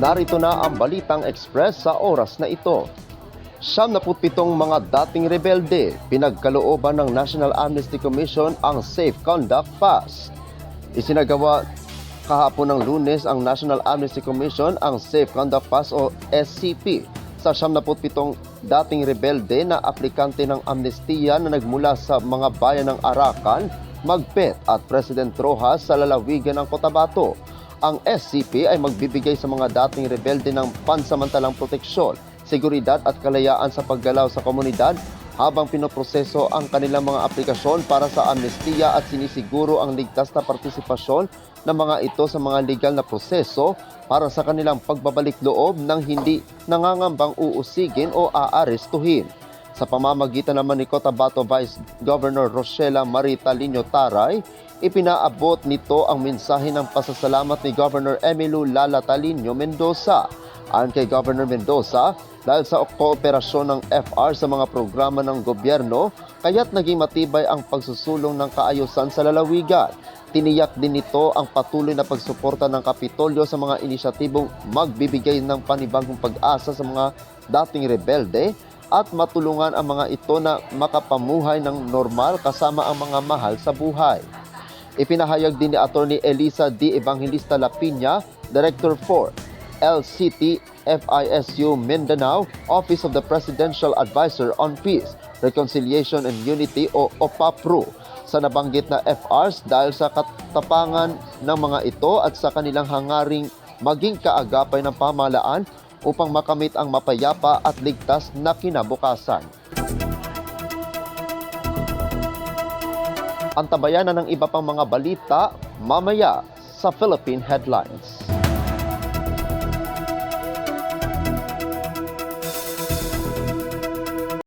Narito na ang Balitang Express sa oras na ito. 77 mga dating rebelde, pinagkalooban ng National Amnesty Commission ang Safe Conduct Pass. Isinagawa kahapon ng Lunes ang National Amnesty Commission ang Safe Conduct Pass o SCP sa 77 dating rebelde na aplikante ng amnestiya na nagmula sa mga bayan ng Arakan, Magpet at President Roxas sa lalawigan ng Cotabato. Ang SCP ay magbibigay sa mga dating rebelde ng pansamantalang proteksyon, seguridad at kalayaan sa paggalaw sa komunidad habang pinoproseso ang kanilang mga aplikasyon para sa amnestiya at sinisiguro ang ligtas na partisipasyon ng mga ito sa mga legal na proseso para sa kanilang pagbabalik loob ng hindi nangangambang uusigin o aarestuhin. Sa pamamagitan naman ni Cotabato Vice Governor Rochela Marita Lino Taray, ipinaabot nito ang mensahe ng pasasalamat ni Governor Emilu Lala Talino Mendoza. Ayon kay Governor Mendoza, dahil sa kooperasyon ng FR sa mga programa ng gobyerno, kaya't naging matibay ang pagsusulong ng kaayusan sa lalawigan. Tiniyak din nito ang patuloy na pagsuporta ng Kapitolyo sa mga inisyatibong magbibigay ng panibagong pag-asa sa mga dating rebelde at matulungan ang mga ito na makapamuhay ng normal kasama ang mga mahal sa buhay. Ipinahayag din ni Atty. Elisa D. Evangelista Lapiña, Director 4, LCT FISU Mindanao, Office of the Presidential Advisor on Peace, Reconciliation and Unity o OPAPRO, sa nabanggit na FRs dahil sa katapangan ng mga ito at sa kanilang hangaring maging kaagapay ng pamahalaan upang makamit ang mapayapa at ligtas na kinabukasan. Antabayan na ng iba pang mga balita mamaya sa Philippine Headlines.